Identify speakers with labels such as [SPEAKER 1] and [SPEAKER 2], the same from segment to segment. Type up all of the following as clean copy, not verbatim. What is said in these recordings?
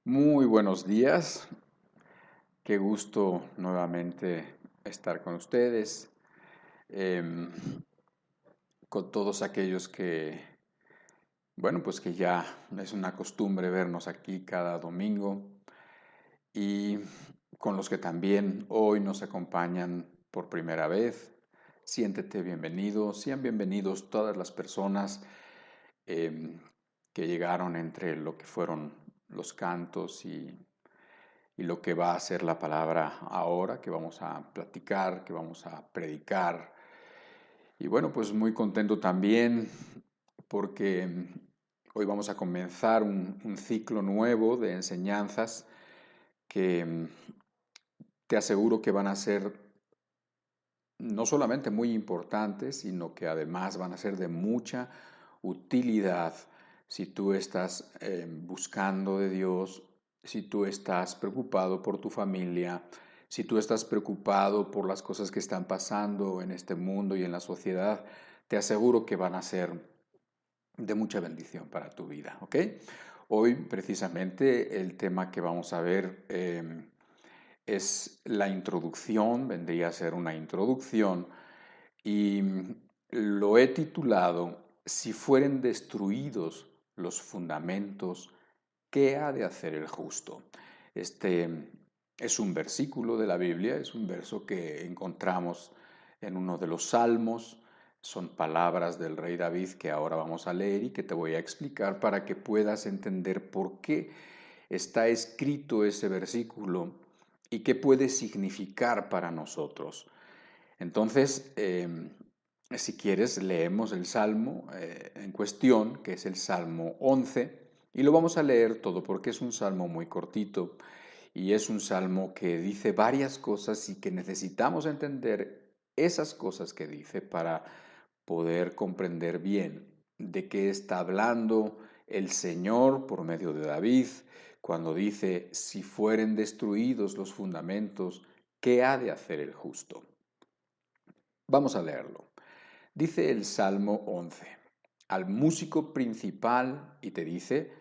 [SPEAKER 1] Muy buenos días, qué gusto nuevamente estar con ustedes, em, con todos aquellos pues que ya es una costumbre vernos aquí cada domingo y con los que también hoy nos acompañan por primera vez. Siéntete bienvenido, sean bienvenidos todas las personas em, que llegaron entre lo que fueron los cantos y lo que va a ser la palabra ahora, que vamos a platicar, que vamos a predicar. Y bueno, pues muy contento también porque hoy vamos a comenzar un ciclo nuevo de enseñanzas que te aseguro que van a ser no solamente muy importantes, sino que además van a ser de mucha utilidad si tú estás buscando de Dios, si tú estás preocupado por tu familia, si tú estás preocupado por las cosas que están pasando en este mundo y en la sociedad, te aseguro que van a ser de mucha bendición para tu vida, ¿ok? Hoy precisamente el tema que vamos a ver es la introducción, vendría a ser una introducción, y lo he titulado Si fueren destruidos los fundamentos, ¿qué ha de hacer el justo? Este es un versículo de la Biblia, es un verso que encontramos en uno de los salmos, son palabras del rey David que ahora vamos a leer y que te voy a explicar para que puedas entender por qué está escrito ese versículo y qué puede significar para nosotros. Entonces, si quieres, leemos el salmo en cuestión, que es el Salmo 11, y lo vamos a leer todo porque es un salmo muy cortito y es un salmo que dice varias cosas y que necesitamos entender esas cosas que dice para poder comprender bien de qué está hablando el Señor por medio de David cuando dice, si fueren destruidos los fundamentos, ¿qué ha de hacer el justo? Vamos a leerlo. Dice el Salmo 11, al músico principal, y te dice,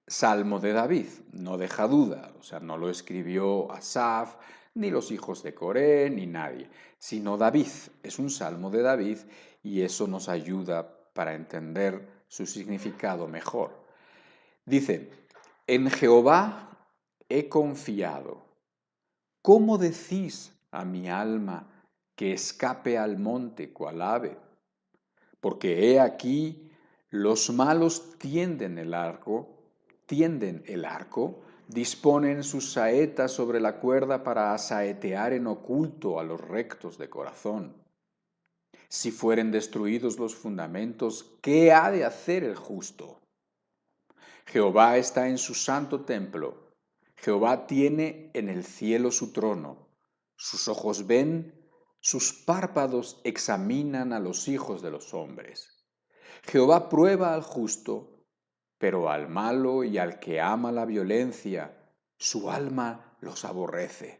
[SPEAKER 1] Salmo de David, no deja duda, o sea, no lo escribió Asaf, ni los hijos de Coré, ni nadie, sino David, es un Salmo de David y eso nos ayuda para entender su significado mejor. Dice, en Jehová he confiado. ¿Cómo decís a mi alma que escape al monte cual ave? Porque he aquí, los malos tienden el arco, disponen sus saetas sobre la cuerda para asaetear en oculto a los rectos de corazón. Si fueren destruidos los fundamentos, ¿qué ha de hacer el justo? Jehová está en su santo templo. Jehová tiene en el cielo su trono. Sus ojos ven, sus párpados examinan a los hijos de los hombres. Jehová prueba al justo, pero al malo y al que ama la violencia, su alma los aborrece.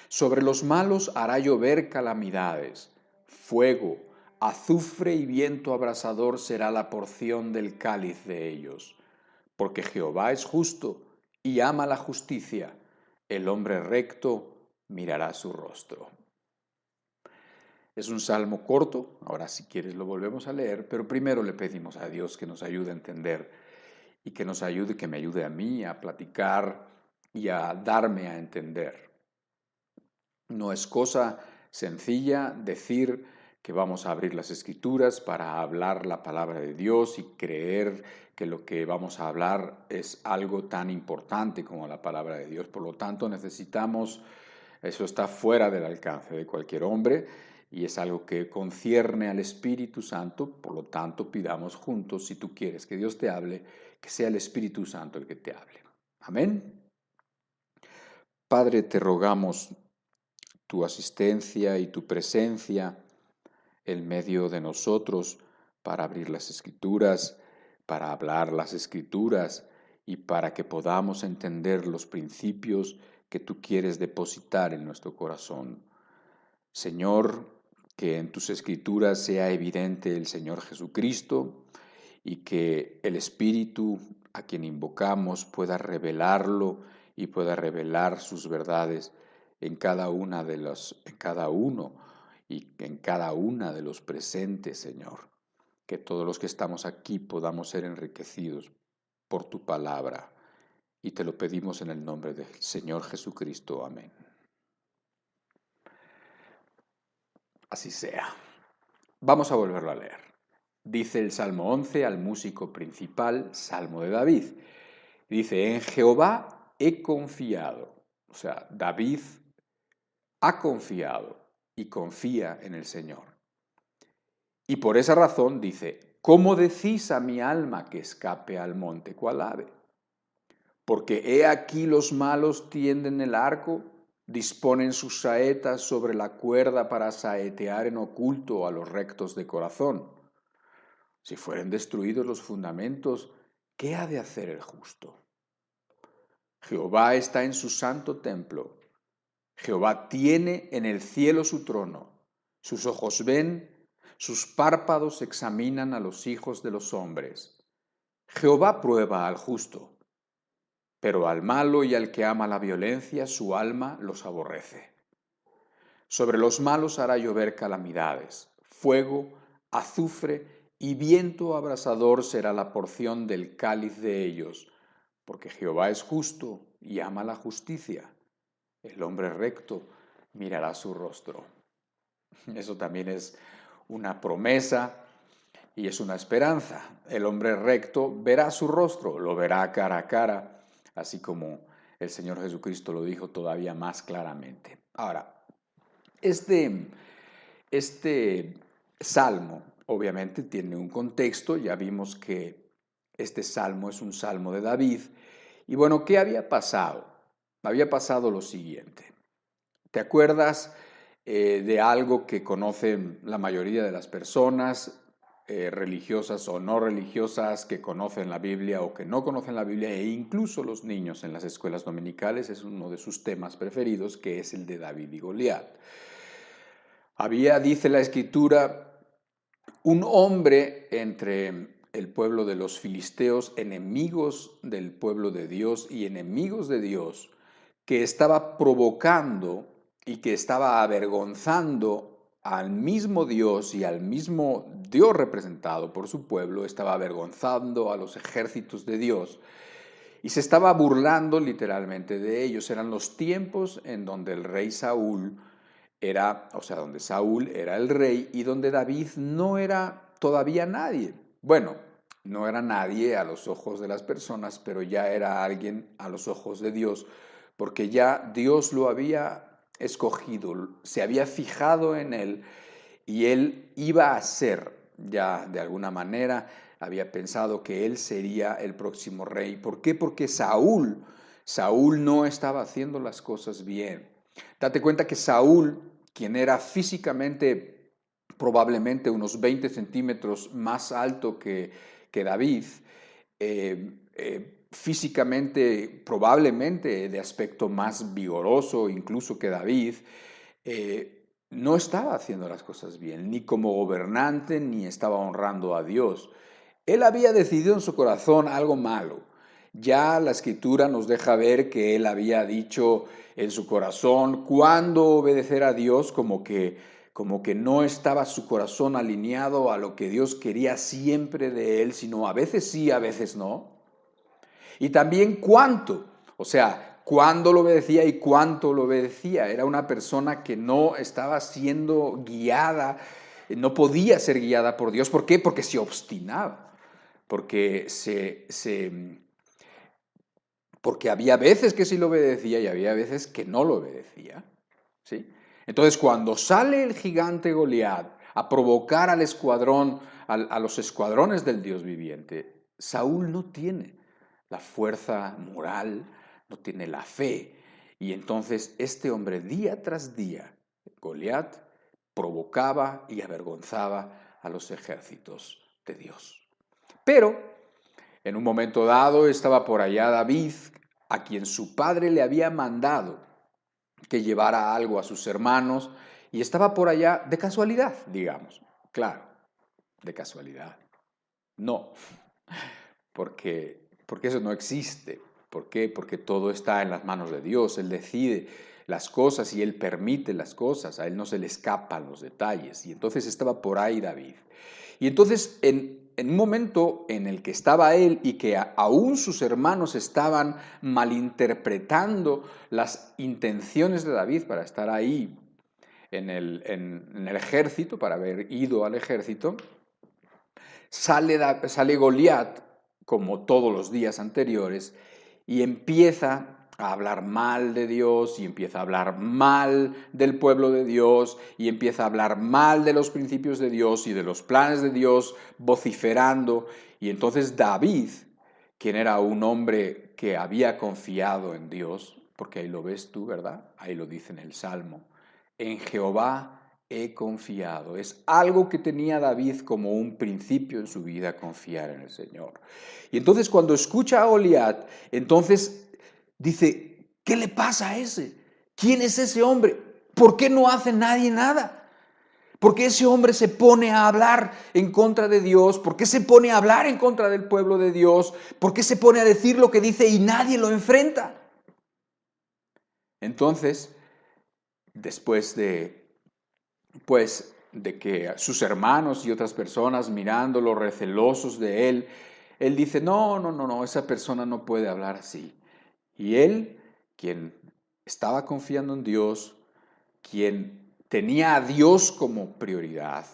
[SPEAKER 1] Sobre los malos hará llover calamidades, fuego, azufre y viento abrasador será la porción del cáliz de ellos. Porque Jehová es justo y ama la justicia, el hombre recto mirará su rostro. Es un salmo corto, ahora si quieres lo volvemos a leer, pero primero le pedimos a Dios que nos ayude a entender y que nos ayude, que me ayude a mí a platicar y a darme a entender. No es cosa sencilla decir que vamos a abrir las escrituras para hablar la palabra de Dios y creer que lo que vamos a hablar es algo tan importante como la palabra de Dios. Por lo tanto, necesitamos, eso está fuera del alcance de cualquier hombre y es algo que concierne al Espíritu Santo. Por lo tanto, pidamos juntos, si tú quieres que Dios te hable, que sea el Espíritu Santo el que te hable. Amén. Padre, te rogamos tu asistencia y tu presencia en medio de nosotros para abrir las escrituras, para hablar las escrituras y para que podamos entender los principios que tú quieres depositar en nuestro corazón. Señor, que en tus escrituras sea evidente el Señor Jesucristo y que el Espíritu a quien invocamos pueda revelarlo y pueda revelar sus verdades en cada una en cada uno y en cada una de los presentes, Señor. Que todos los que estamos aquí podamos ser enriquecidos por tu palabra. Y te lo pedimos en el nombre del Señor Jesucristo. Amén. Así sea. Vamos a volverlo a leer. Dice el Salmo 11 al músico principal, Salmo de David. Dice, en Jehová he confiado. O sea, David ha confiado y confía en el Señor. Y por esa razón dice, ¿cómo decís a mi alma que escape al monte cual ave? Porque he aquí los malos tienden el arco, disponen sus saetas sobre la cuerda para saetear en oculto a los rectos de corazón. Si fueren destruidos los fundamentos, ¿qué ha de hacer el justo? Jehová está en su santo templo. Jehová tiene en el cielo su trono. Sus ojos ven, sus párpados examinan a los hijos de los hombres. Jehová prueba al justo, pero al malo y al que ama la violencia, su alma los aborrece. Sobre los malos hará llover calamidades, fuego, azufre y viento abrasador será la porción del cáliz de ellos, porque Jehová es justo y ama la justicia. El hombre recto mirará su rostro. Eso también es una promesa y es una esperanza. El hombre recto verá su rostro, lo verá cara a cara, así como el Señor Jesucristo lo dijo todavía más claramente. Ahora, este salmo obviamente tiene un contexto, ya vimos que este salmo es un salmo de David. Y bueno, ¿qué había pasado? Había pasado lo siguiente. ¿Te acuerdas de algo que conocen la mayoría de las personas, religiosas o no religiosas, que conocen la Biblia o que no conocen la Biblia, e incluso los niños en las escuelas dominicales? Es uno de sus temas preferidos, que es el de David y Goliat. Había, dice la Escritura, un hombre entre el pueblo de los filisteos, enemigos del pueblo de Dios y enemigos de Dios, que estaba provocando y que estaba avergonzando al mismo Dios y al mismo Dios representado por su pueblo, estaba avergonzando a los ejércitos de Dios y se estaba burlando literalmente de ellos. Eran los tiempos en donde el rey Saúl era, o sea, donde Saúl era el rey y donde David no era todavía nadie. Bueno, no era nadie a los ojos de las personas, pero ya era alguien a los ojos de Dios, porque ya Dios lo había escogido, se había fijado en él y él iba a ser, ya de alguna manera, había pensado que él sería el próximo rey. ¿Por qué? Porque Saúl no estaba haciendo las cosas bien. Date cuenta que Saúl, quien era físicamente probablemente unos 20 centímetros más alto que David, físicamente probablemente de aspecto más vigoroso incluso que David, no estaba haciendo las cosas bien, ni como gobernante, ni estaba honrando a Dios. Él había decidido en su corazón algo malo. Ya la Escritura nos deja ver que él había dicho en su corazón cuándo obedecer a Dios, como que no estaba su corazón alineado a lo que Dios quería siempre de él, sino a veces sí, a veces no. Y también cuánto, o sea, cuándo lo obedecía y cuánto lo obedecía. Era una persona que no estaba siendo guiada, no podía ser guiada por Dios. ¿Por qué? Porque se obstinaba, porque porque había veces que sí lo obedecía y había veces que no lo obedecía, ¿sí? Entonces, cuando sale el gigante Goliat a provocar al escuadrón, a los escuadrones del Dios viviente, Saúl no tiene la fuerza moral, no tiene la fe. Y entonces este hombre día tras día, Goliat, provocaba y avergonzaba a los ejércitos de Dios. Pero en un momento dado estaba por allá David, a quien su padre le había mandado que llevara algo a sus hermanos, y estaba por allá de casualidad, digamos. Claro, de casualidad. No, porque porque eso no existe. ¿Por qué? Porque todo está en las manos de Dios. Él decide las cosas y Él permite las cosas. A Él no se le escapan los detalles. Y entonces estaba por ahí David. Y entonces en un momento en el que estaba él y que aún sus hermanos estaban malinterpretando las intenciones de David para estar ahí en el ejército, para haber ido al ejército, sale Goliat, como todos los días anteriores, y empieza a hablar mal de Dios, y empieza a hablar mal del pueblo de Dios, y empieza a hablar mal de los principios de Dios y de los planes de Dios, vociferando. Y entonces David, quien era un hombre que había confiado en Dios, porque ahí lo ves tú, ¿verdad? Ahí lo dice en el Salmo, en Jehová he confiado. Es algo que tenía David como un principio en su vida, confiar en el Señor. Y entonces cuando escucha a Goliat, entonces dice, ¿qué le pasa a ese? ¿Quién es ese hombre? ¿Por qué no hace nadie nada? ¿Por qué ese hombre se pone a hablar en contra de Dios? ¿Por qué se pone a hablar en contra del pueblo de Dios? ¿Por qué se pone a decir lo que dice y nadie lo enfrenta? Entonces, después de que sus hermanos y otras personas mirándolo, recelosos de él dice, no, esa persona no puede hablar así. Y él, quien estaba confiando en Dios, quien tenía a Dios como prioridad,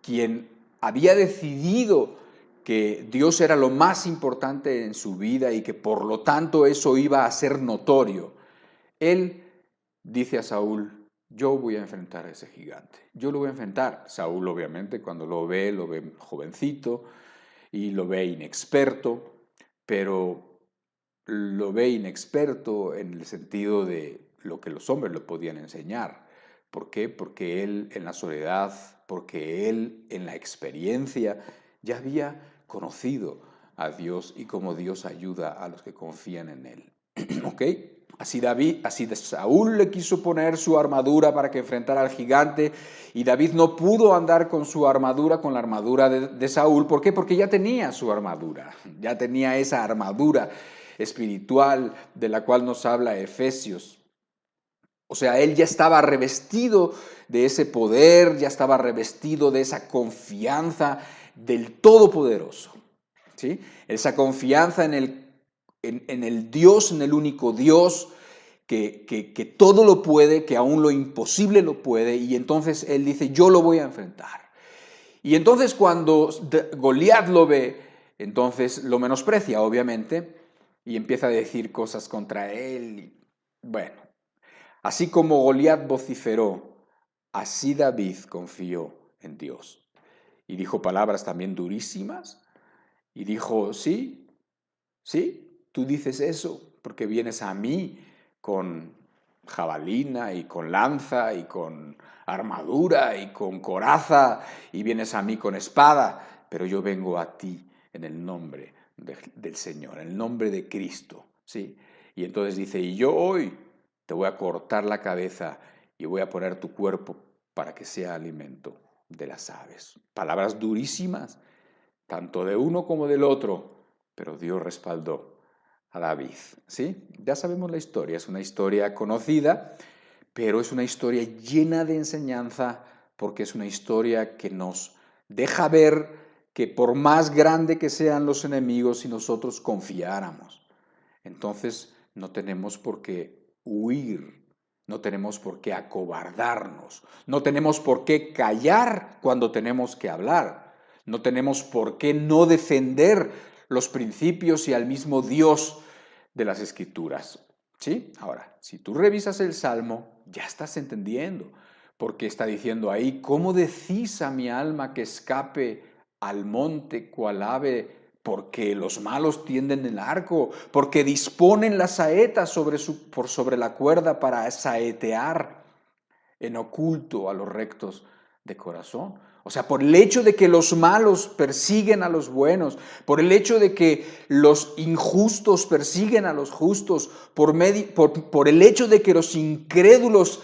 [SPEAKER 1] quien había decidido que Dios era lo más importante en su vida y que por lo tanto eso iba a ser notorio, él dice a Saúl, yo voy a enfrentar a ese gigante, yo lo voy a enfrentar. Saúl obviamente cuando lo ve jovencito y lo ve inexperto, pero lo ve inexperto en el sentido de lo que los hombres le podían enseñar. ¿Por qué? Porque él en la soledad, porque él en la experiencia ya había conocido a Dios y cómo Dios ayuda a los que confían en él. ¿Ok? Así Saúl le quiso poner su armadura para que enfrentara al gigante y David no pudo andar con su armadura, con la armadura de Saúl. ¿Por qué? Porque ya tenía su armadura, ya tenía esa armadura espiritual de la cual nos habla Efesios. O sea, él ya estaba revestido de ese poder, ya estaba revestido de esa confianza del Todopoderoso, ¿sí? Esa confianza en el Dios, en el único Dios, que todo lo puede, que aún lo imposible lo puede, y entonces él dice, yo lo voy a enfrentar. Y entonces cuando Goliat lo ve, entonces lo menosprecia, obviamente, y empieza a decir cosas contra él. Bueno, así como Goliat vociferó, así David confió en Dios. Y dijo palabras también durísimas, y dijo, sí, tú dices eso porque vienes a mí con jabalina y con lanza y con armadura y con coraza y vienes a mí con espada, pero yo vengo a ti en el nombre del Señor, en el nombre de Cristo, ¿sí? Y entonces dice, y yo hoy te voy a cortar la cabeza y voy a poner tu cuerpo para que sea alimento de las aves. Palabras durísimas, tanto de uno como del otro, pero Dios respaldó a David, ¿sí? Ya sabemos la historia, es una historia conocida, pero es una historia llena de enseñanza porque es una historia que nos deja ver que por más grande que sean los enemigos, si nosotros confiáramos, entonces no tenemos por qué huir, no tenemos por qué acobardarnos, no tenemos por qué callar cuando tenemos que hablar, no tenemos por qué no defender los principios y al mismo Dios de las Escrituras. ¿Sí? Ahora, si tú revisas el Salmo, ya estás entendiendo, porque está diciendo ahí, ¿cómo decís a mi alma que escape al monte cual ave? Porque los malos tienden el arco, porque disponen las saetas por sobre la cuerda para saetear en oculto a los rectos de corazón. O sea, por el hecho de que los malos persiguen a los buenos, por el hecho de que los injustos persiguen a los justos, por el hecho de que los incrédulos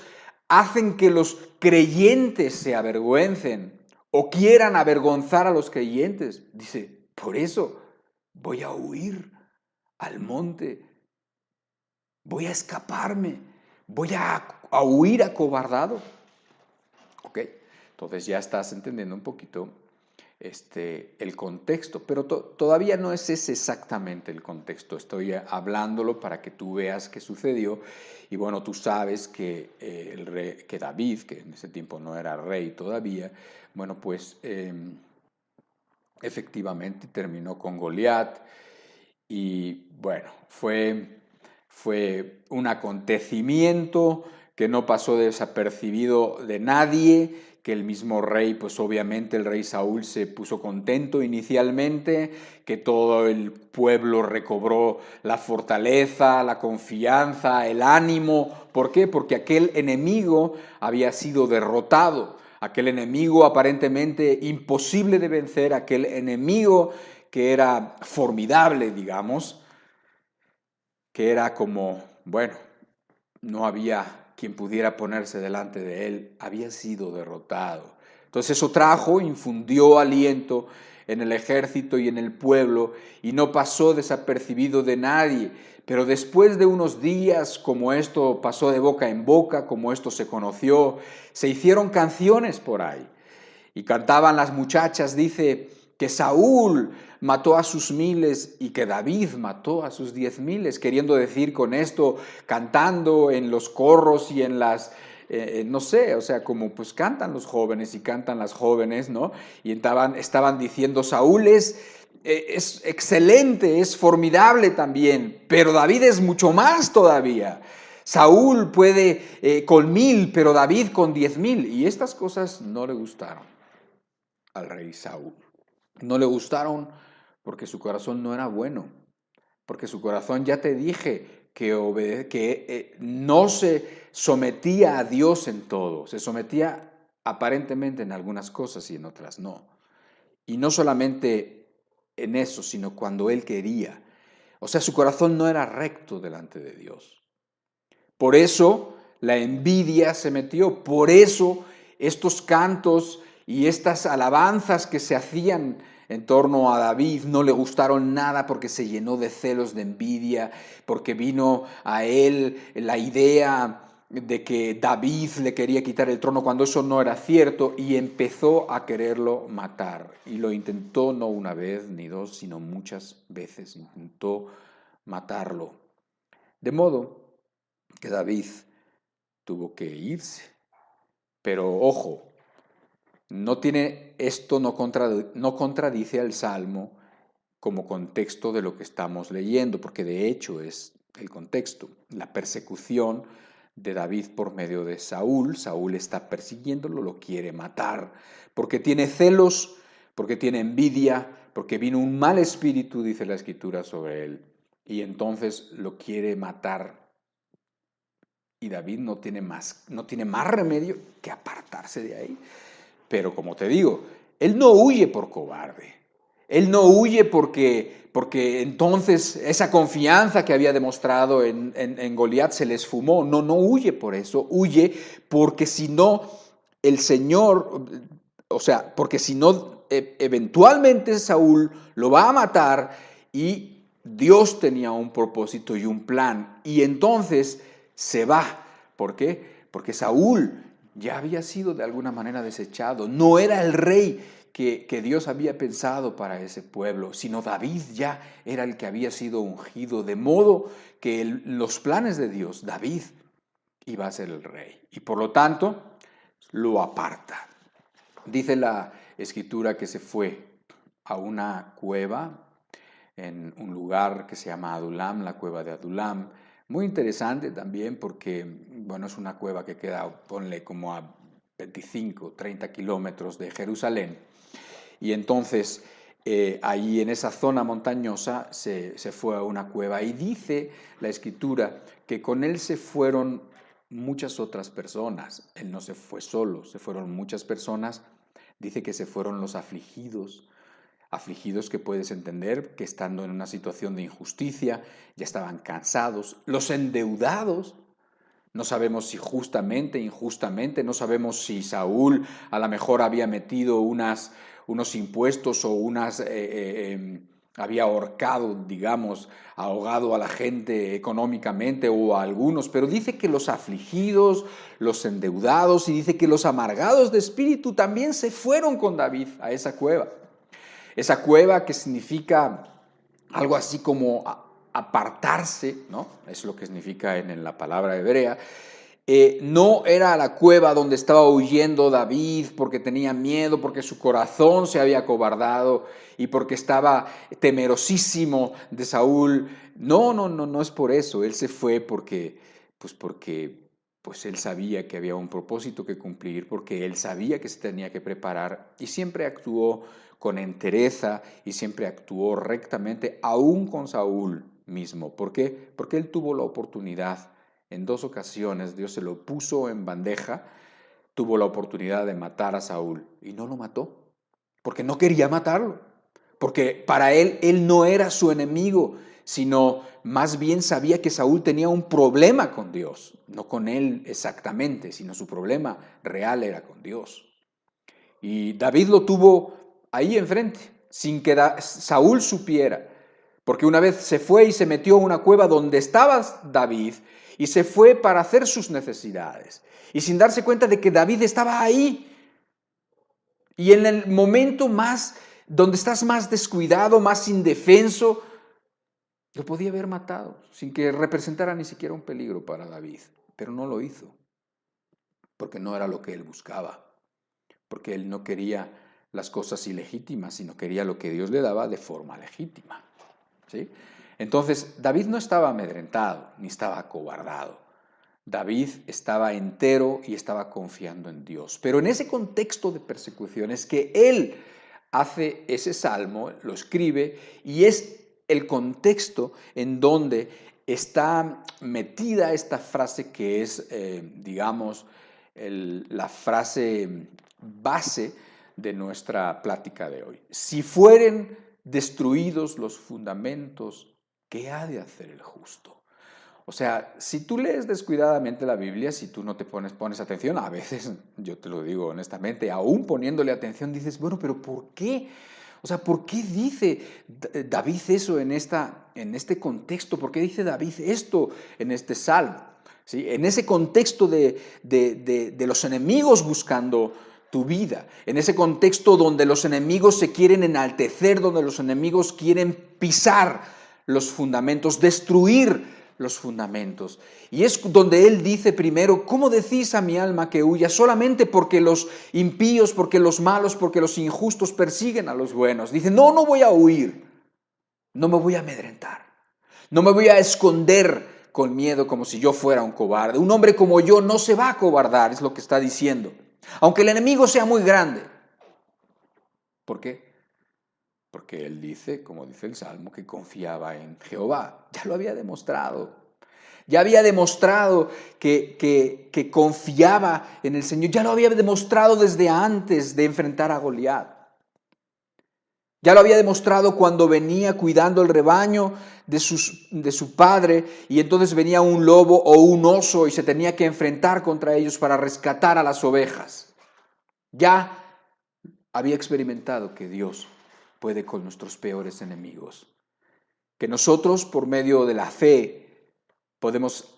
[SPEAKER 1] hacen que los creyentes se avergüencen o quieran avergonzar a los creyentes. Dice, por eso voy a huir, al monte, voy a escaparme, voy a huir acobardado. ¿Ok? Entonces ya estás entendiendo un poquito el contexto, pero todavía no es ese exactamente el contexto. Estoy hablándolo para que tú veas qué sucedió. Y bueno, tú sabes que, que David, que en ese tiempo no era rey todavía, bueno, pues efectivamente terminó con Goliat. Y bueno, fue un acontecimiento que no pasó desapercibido de nadie, que el mismo rey, pues obviamente el rey Saúl se puso contento inicialmente, que todo el pueblo recobró la fortaleza, la confianza, el ánimo. ¿Por qué? Porque aquel enemigo había sido derrotado, aquel enemigo aparentemente imposible de vencer, aquel enemigo que era formidable, digamos, que era como, bueno, no había quien pudiera ponerse delante de él, había sido derrotado. Entonces eso trajo, infundió aliento en el ejército y en el pueblo y no pasó desapercibido de nadie. Pero después de unos días, como esto pasó de boca en boca, como esto se conoció, se hicieron canciones por ahí. Y cantaban las muchachas, dice, que Saúl mató a sus miles y que David mató a sus 10,000, queriendo decir con esto, cantando en los corros y en las, no sé, o sea, como pues cantan los jóvenes y cantan las jóvenes, ¿no? Y estaban diciendo, Saúl es excelente, es formidable también, pero David es mucho más todavía. Saúl puede con 1,000, pero David con 10,000. Y estas cosas no le gustaron al rey Saúl. No le gustaron porque su corazón no era bueno, porque su corazón, ya te dije, que no se sometía a Dios en todo, se sometía aparentemente en algunas cosas y en otras no. Y no solamente en eso, sino cuando él quería. O sea, su corazón no era recto delante de Dios. Por eso la envidia se metió, por eso estos cantos y estas alabanzas que se hacían en torno a David no le gustaron nada porque se llenó de celos, de envidia, porque vino a él la idea de que David le quería quitar el trono cuando eso no era cierto y empezó a quererlo matar. Y lo intentó no una vez ni dos, sino muchas veces intentó matarlo. De modo que David tuvo que irse. Pero ojo, esto no contradice al Salmo como contexto de lo que estamos leyendo, porque de hecho es el contexto, la persecución de David por medio de Saúl. Saúl está persiguiéndolo, lo quiere matar, porque tiene celos, porque tiene envidia, porque vino un mal espíritu, dice la Escritura, sobre él, y entonces lo quiere matar. Y David no tiene más remedio que apartarse de ahí. Pero como te digo, él no huye por cobarde. Él no huye porque entonces esa confianza que había demostrado en Goliat se le esfumó. No, no huye por eso. Huye porque si no, el Señor, o sea, porque si no, eventualmente Saúl lo va a matar y Dios tenía un propósito y un plan. Y entonces se va. ¿Por qué? Porque Saúl ya había sido de alguna manera desechado. No era el rey que Dios había pensado para ese pueblo, sino David ya era el que había sido ungido, de modo que los planes de Dios, David iba a ser el rey. Y por lo tanto, lo aparta. Dice la Escritura que se fue a una cueva en un lugar que se llama Adulam, la cueva de Adulam. Muy interesante también porque, bueno, es una cueva que queda, ponle, como a 25, 30 kilómetros de Jerusalén. Y entonces, ahí en esa zona montañosa se fue a una cueva. Y dice la Escritura que con él se fueron muchas otras personas. Él no se fue solo, se fueron muchas personas. Dice que se fueron los afligidos que puedes entender que estando en una situación de injusticia ya estaban cansados, los endeudados, no sabemos si justamente, injustamente, no sabemos si Saúl a lo mejor había metido unos impuestos o había ahorcado, digamos, ahogado a la gente económicamente o a algunos, pero dice que los afligidos, los endeudados y dice que los amargados de espíritu también se fueron con David a esa cueva. Esa cueva que significa algo así como apartarse, ¿no? Es lo que significa en la palabra hebrea. No era la cueva donde estaba huyendo David porque tenía miedo, porque su corazón se había acobardado y porque estaba temerosísimo de Saúl. No, no, no, no es por eso. Él se fue porque él sabía que había un propósito que cumplir, porque él sabía que se tenía que preparar y siempre actuó con entereza y siempre actuó rectamente, aún con Saúl mismo. ¿Por qué? Porque él tuvo la oportunidad. En 2 ocasiones Dios se lo puso en bandeja, tuvo la oportunidad de matar a Saúl y no lo mató, porque no quería matarlo, porque para él no era su enemigo, sino más bien sabía que Saúl tenía un problema con Dios, no con él exactamente, sino su problema real era con Dios. Y David lo tuvo ahí enfrente, sin que Saúl supiera, porque una vez se fue y se metió a una cueva donde estaba David y se fue para hacer sus necesidades. Y sin darse cuenta de que David estaba ahí. Y en el momento más, donde estás más descuidado, más indefenso, lo podía haber matado, sin que representara ni siquiera un peligro para David. Pero no lo hizo, porque no era lo que él buscaba, porque él no quería las cosas ilegítimas, sino quería lo que Dios le daba de forma legítima. ¿Sí? Entonces, David no estaba amedrentado, ni estaba acobardado. David estaba entero y estaba confiando en Dios. Pero en ese contexto de persecución es que él hace ese salmo, lo escribe, y es el contexto en donde está metida esta frase que es, digamos, la frase base de nuestra plática de hoy. Si fueren destruidos los fundamentos, ¿qué ha de hacer el justo? O sea, si tú lees descuidadamente la Biblia, si tú no te pones atención, a veces, yo te lo digo honestamente, aún poniéndole atención dices, bueno, pero ¿por qué? O sea, ¿por qué dice David eso en este contexto? ¿Por qué dice David esto en este salmo? ¿Sí? En ese contexto de los enemigos buscando tu vida, en ese contexto donde los enemigos se quieren enaltecer, donde los enemigos quieren pisar los fundamentos, destruir los fundamentos. Y es donde él dice primero, ¿cómo decís a mi alma que huya? Solamente porque los impíos, porque los malos, porque los injustos persiguen a los buenos. Dice, no, no voy a huir, no me voy a amedrentar, no me voy a esconder con miedo como si yo fuera un cobarde. Un hombre como yo no se va a acobardar, es lo que está diciendo. Aunque el enemigo sea muy grande. ¿Por qué? Porque él dice, como dice el Salmo, que confiaba en Jehová. Ya lo había demostrado. Ya había demostrado que confiaba en el Señor. Ya lo había demostrado desde antes de enfrentar a Goliat. Ya lo había demostrado cuando venía cuidando el rebaño de su padre y entonces venía un lobo o un oso y se tenía que enfrentar contra ellos para rescatar a las ovejas. Ya había experimentado que Dios puede con nuestros peores enemigos. Que nosotros, por medio de la fe, podemos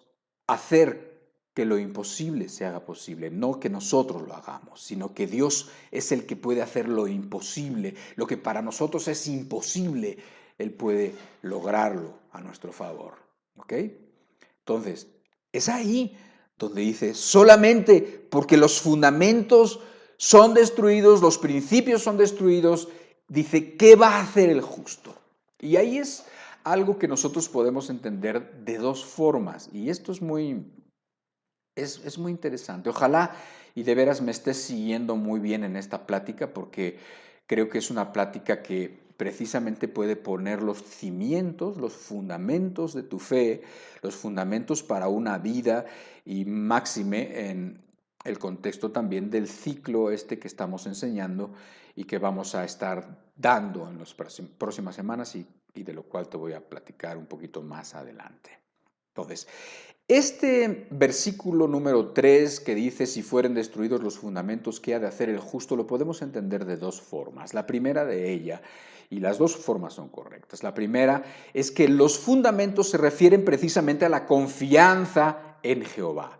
[SPEAKER 1] hacer que lo imposible se haga posible. No que nosotros lo hagamos, sino que Dios es el que puede hacer lo imposible. Lo que para nosotros es imposible, Él puede lograrlo a nuestro favor. ¿Ok? Entonces, es ahí donde dice, solamente porque los fundamentos son destruidos, los principios son destruidos, dice, ¿qué va a hacer el justo? Y ahí es algo que nosotros podemos entender de dos formas, y esto es muy interesante. Ojalá y de veras me estés siguiendo muy bien en esta plática, porque creo que es una plática que precisamente puede poner los cimientos, los fundamentos de tu fe, los fundamentos para una vida y máxime en el contexto también del ciclo este que estamos enseñando y que vamos a estar dando en las próximas semanas y de lo cual te voy a platicar un poquito más adelante. Entonces, este versículo número 3 que dice, si fueren destruidos los fundamentos, ¿qué ha de hacer el justo? Lo podemos entender de dos formas. La primera de ella, y las dos formas son correctas. La primera es que los fundamentos se refieren precisamente a la confianza en Jehová.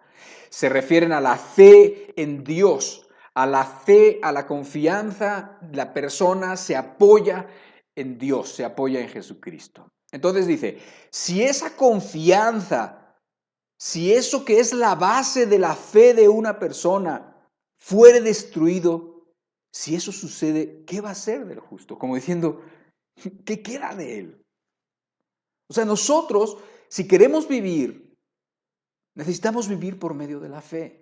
[SPEAKER 1] Se refieren a la fe en Dios, a la fe, a la confianza. La persona se apoya en Dios, se apoya en Jesucristo. Entonces dice, si esa confianza, si eso que es la base de la fe de una persona fuere destruido, si eso sucede, ¿qué va a ser del justo? Como diciendo, ¿qué queda de él? O sea, nosotros, si queremos vivir, necesitamos vivir por medio de la fe.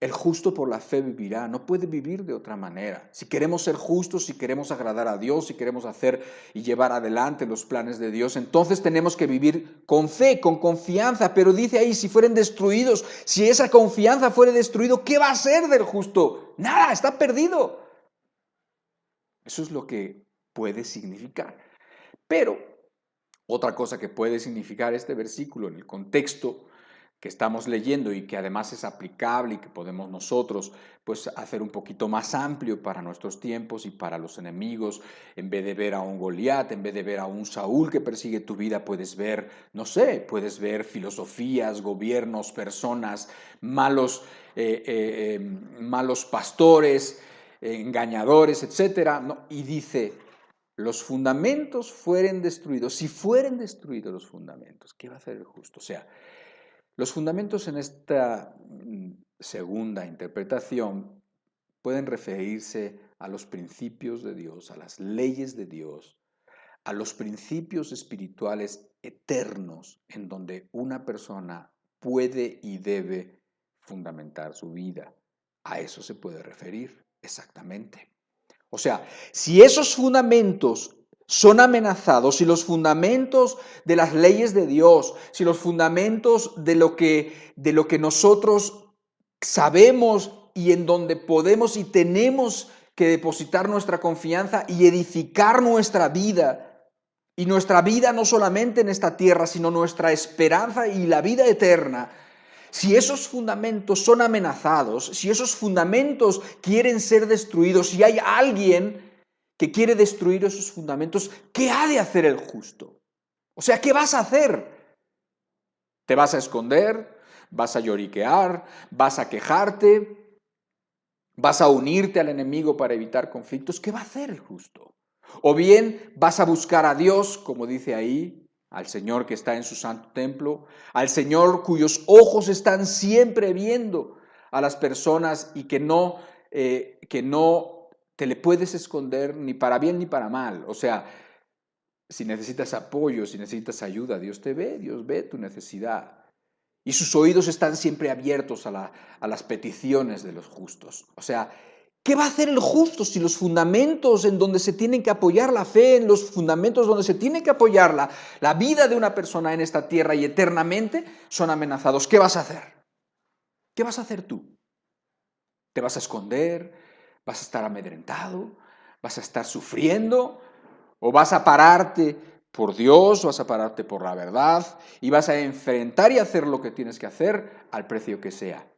[SPEAKER 1] El justo por la fe vivirá, no puede vivir de otra manera. Si queremos ser justos, si queremos agradar a Dios, si queremos hacer y llevar adelante los planes de Dios, entonces tenemos que vivir con fe, con confianza. Pero dice ahí, si fueren destruidos, si esa confianza fuere destruido, ¿qué va a ser del justo? Nada, está perdido. Eso es lo que puede significar. Pero otra cosa que puede significar este versículo en el contexto que estamos leyendo y que además es aplicable y que podemos nosotros pues hacer un poquito más amplio para nuestros tiempos y para los enemigos, en vez de ver a un Goliat, en vez de ver a un Saúl que persigue tu vida, puedes ver, no sé, puedes ver filosofías, gobiernos, personas, malos pastores, engañadores, etcétera, ¿no? Y dice, los fundamentos fueren destruidos, si fueren destruidos los fundamentos, ¿qué va a hacer el justo? O sea, los fundamentos en esta segunda interpretación pueden referirse a los principios de Dios, a las leyes de Dios, a los principios espirituales eternos en donde una persona puede y debe fundamentar su vida. A eso se puede referir exactamente. O sea, si esos fundamentos son amenazados, si los fundamentos de las leyes de Dios, si los fundamentos de lo que nosotros sabemos y en donde podemos y tenemos que depositar nuestra confianza y edificar nuestra vida, y nuestra vida no solamente en esta tierra, sino nuestra esperanza y la vida eterna, si esos fundamentos son amenazados, si esos fundamentos quieren ser destruidos, si hay alguien que quiere destruir esos fundamentos, ¿qué ha de hacer el justo? O sea, ¿qué vas a hacer? ¿Te vas a esconder? ¿Vas a lloriquear? ¿Vas a quejarte? ¿Vas a unirte al enemigo para evitar conflictos? ¿Qué va a hacer el justo? O bien vas a buscar a Dios, como dice ahí, al Señor que está en su santo templo, al Señor cuyos ojos están siempre viendo a las personas y que no te le puedes esconder ni para bien ni para mal. O sea, si necesitas apoyo, si necesitas ayuda, Dios te ve, Dios ve tu necesidad. Y sus oídos están siempre abiertos a las peticiones de los justos. O sea, ¿qué va a hacer el justo si los fundamentos en donde se tienen que apoyar la fe, en los fundamentos donde se tiene que apoyar la vida de una persona en esta tierra y eternamente son amenazados? ¿Qué vas a hacer? ¿Qué vas a hacer tú? ¿Te vas a esconder? ¿Vas a estar amedrentado? ¿Vas a estar sufriendo? ¿O vas a pararte por Dios, vas a pararte por la verdad y vas a enfrentar y hacer lo que tienes que hacer al precio que sea?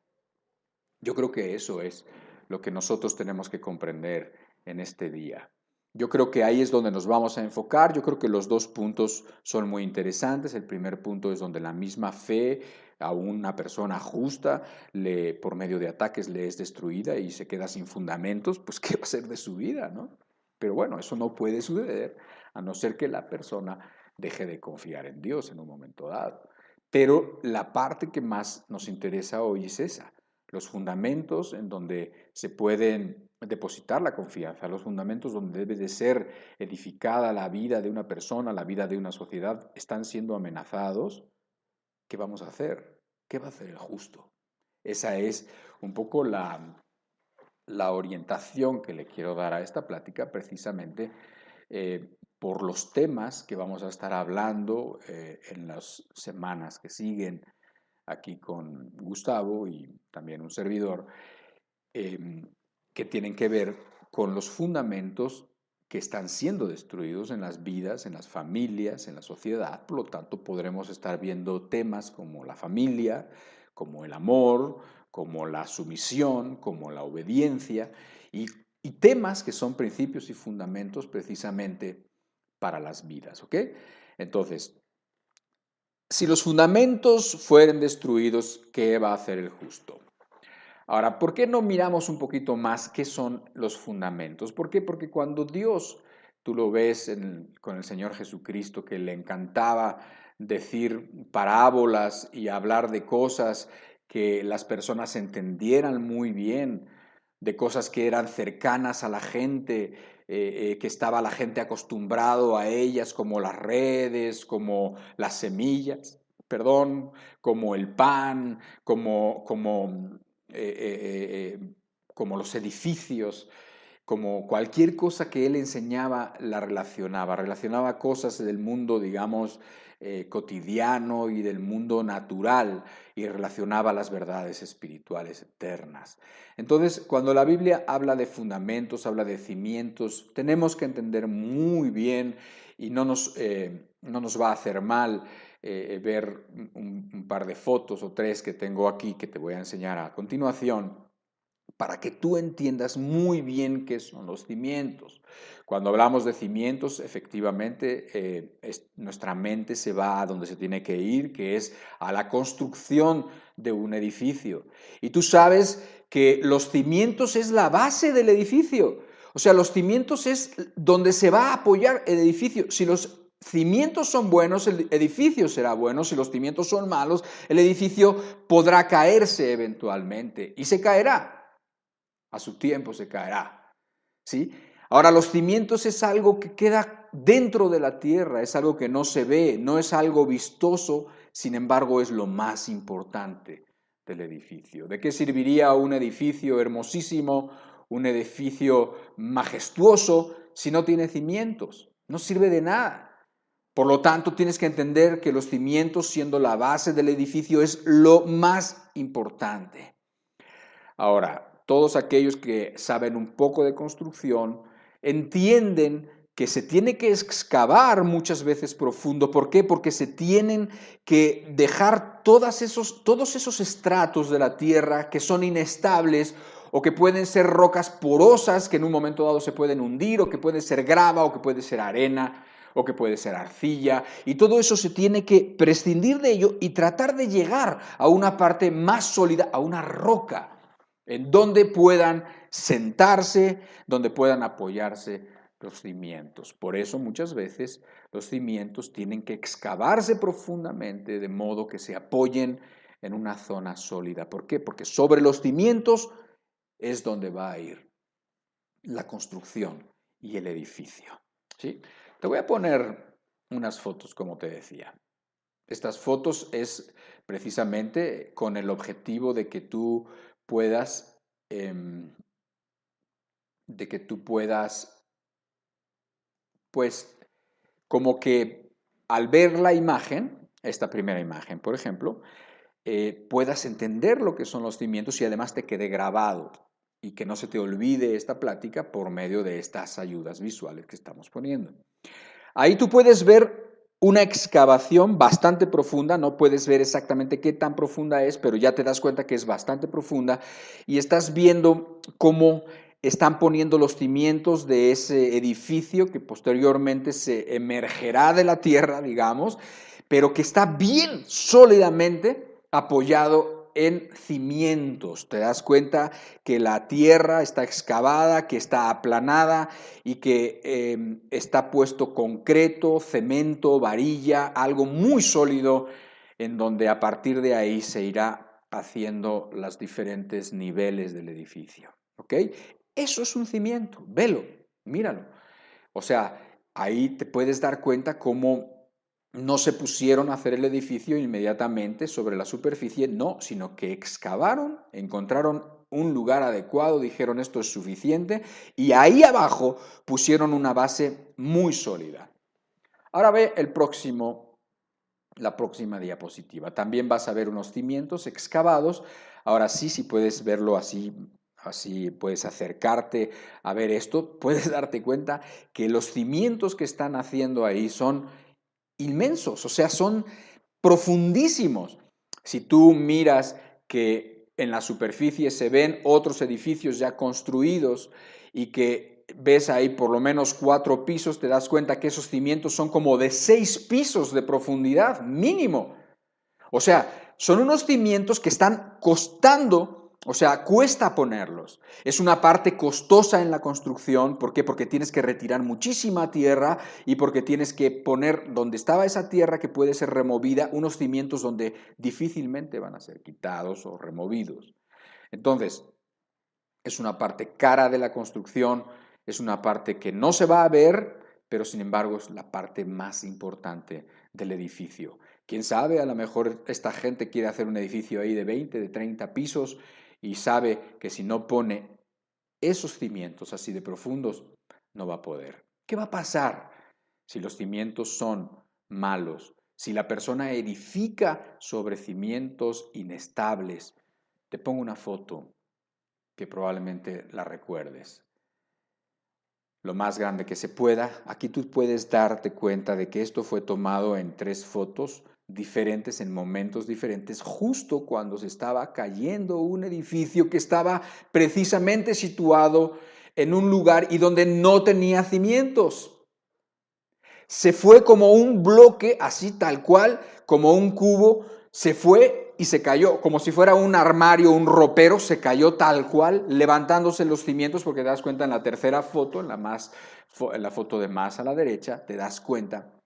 [SPEAKER 1] Yo creo que eso es lo que nosotros tenemos que comprender en este día. Yo creo que ahí es donde nos vamos a enfocar. Yo creo que los dos puntos son muy interesantes. El primer punto es donde la misma fe a una persona justa por medio de ataques le es destruida y se queda sin fundamentos, pues ¿qué va a ser de su vida, no? Pero bueno, eso no puede suceder a no ser que la persona deje de confiar en Dios en un momento dado. Pero la parte que más nos interesa hoy es esa, los fundamentos en donde se pueden depositar la confianza, los fundamentos donde debe de ser edificada la vida de una persona, la vida de una sociedad, están siendo amenazados. ¿Qué vamos a hacer? ¿Qué va a hacer el justo? Esa es un poco la orientación que le quiero dar a esta plática, precisamente por los temas que vamos a estar hablando en las semanas que siguen aquí con Gustavo y también un servidor, que tienen que ver con los fundamentos que están siendo destruidos en las vidas, en las familias, en la sociedad. Por lo tanto, podremos estar viendo temas como la familia, como el amor, como la sumisión, como la obediencia, y temas que son principios y fundamentos precisamente para las vidas, ¿ok? Entonces, si los fundamentos fueren destruidos, ¿qué va a hacer el justo? Ahora, ¿por qué no miramos un poquito más qué son los fundamentos? ¿Por qué? Porque cuando Dios, tú lo ves con el Señor Jesucristo, que le encantaba decir parábolas y hablar de cosas que las personas entendieran muy bien, de cosas que eran cercanas a la gente, que estaba la gente acostumbrado a ellas, como las redes, como las semillas, perdón, como el pan, como los edificios, como cualquier cosa que él enseñaba, relacionaba cosas del mundo, digamos, cotidiano y del mundo natural, y relacionaba las verdades espirituales eternas. Entonces, cuando la Biblia habla de fundamentos, habla de cimientos, tenemos que entender muy bien y no nos va a hacer mal ver un par de fotos o tres que tengo aquí que te voy a enseñar a continuación, para que tú entiendas muy bien qué son los cimientos. Cuando hablamos de cimientos, efectivamente, nuestra mente se va a donde se tiene que ir, que es a la construcción de un edificio. Y tú sabes que los cimientos es la base del edificio. O sea, los cimientos es donde se va a apoyar el edificio. Si los cimientos son buenos, el edificio será bueno. Si los cimientos son malos, el edificio podrá caerse eventualmente y se caerá. A su tiempo se caerá, ¿sí? Ahora, los cimientos es algo que queda dentro de la tierra, es algo que no se ve, no es algo vistoso, sin embargo es lo más importante del edificio. ¿De qué serviría un edificio hermosísimo, un edificio majestuoso, si no tiene cimientos? No sirve de nada. Por lo tanto, tienes que entender que los cimientos, siendo la base del edificio, es lo más importante. Ahora, todos aquellos que saben un poco de construcción entienden que se tiene que excavar muchas veces profundo. ¿Por qué? Porque se tienen que dejar todos esos estratos de la tierra que son inestables o que pueden ser rocas porosas que en un momento dado se pueden hundir, o que puede ser grava, o que puede ser arena, o que puede ser arcilla, y todo eso se tiene que prescindir de ello y tratar de llegar a una parte más sólida, a una roca en donde puedan sentarse, donde puedan apoyarse los cimientos. Por eso muchas veces los cimientos tienen que excavarse profundamente de modo que se apoyen en una zona sólida. ¿Por qué? Porque sobre los cimientos es donde va a ir la construcción y el edificio. ¿Sí? Te voy a poner unas fotos, como te decía. Estas fotos es precisamente con el objetivo de que tú puedas, pues, como que al ver la imagen, esta primera imagen, por ejemplo, puedas entender lo que son los cimientos y además te quede grabado y que no se te olvide esta plática por medio de estas ayudas visuales que estamos poniendo. Ahí tú puedes ver una excavación bastante profunda, no puedes ver exactamente qué tan profunda es, pero ya te das cuenta que es bastante profunda y estás viendo cómo están poniendo los cimientos de ese edificio que posteriormente se emergerá de la tierra, digamos, pero que está bien sólidamente apoyado en cimientos. Te das cuenta que la tierra está excavada, que está aplanada y que está puesto concreto, cemento, varilla, algo muy sólido, en donde a partir de ahí se irá haciendo los diferentes niveles del edificio. ¿Ok? Eso es un cimiento, velo, míralo. O sea, ahí te puedes dar cuenta cómo no se pusieron a hacer el edificio inmediatamente sobre la superficie, no, sino que excavaron, encontraron un lugar adecuado, dijeron esto es suficiente y ahí abajo pusieron una base muy sólida. Ahora ve la próxima diapositiva. También vas a ver unos cimientos excavados. Ahora sí, si puedes verlo así así puedes acercarte a ver esto, puedes darte cuenta que los cimientos que están haciendo ahí son inmensos, o sea, son profundísimos. Si tú miras que en la superficie se ven otros edificios ya construidos y que ves ahí por lo menos 4 pisos, te das cuenta que esos cimientos son como de 6 pisos de profundidad, mínimo. O sea, son unos cimientos que están costando, o sea, cuesta ponerlos. Es una parte costosa en la construcción. ¿Por qué? Porque tienes que retirar muchísima tierra y porque tienes que poner donde estaba esa tierra que puede ser removida, unos cimientos donde difícilmente van a ser quitados o removidos. Entonces, es una parte cara de la construcción, es una parte que no se va a ver, pero sin embargo es la parte más importante del edificio. Quién sabe, a lo mejor esta gente quiere hacer un edificio ahí de 20, de 30 pisos y sabe que si no pone esos cimientos así de profundos, no va a poder. ¿Qué va a pasar si los cimientos son malos? Si la persona edifica sobre cimientos inestables. Te pongo una foto que probablemente la recuerdes. Lo más grande que se pueda. Aquí tú puedes darte cuenta de que esto fue tomado en 3 fotos diferentes, en momentos diferentes, justo cuando se estaba cayendo un edificio que estaba precisamente situado en un lugar y donde no tenía cimientos. Se fue como un bloque, así tal cual, como un cubo, se fue y se cayó, como si fuera un armario, un ropero, se cayó tal cual, levantándose los cimientos, porque te das cuenta en la tercera foto, en la foto de más a la derecha, te das cuenta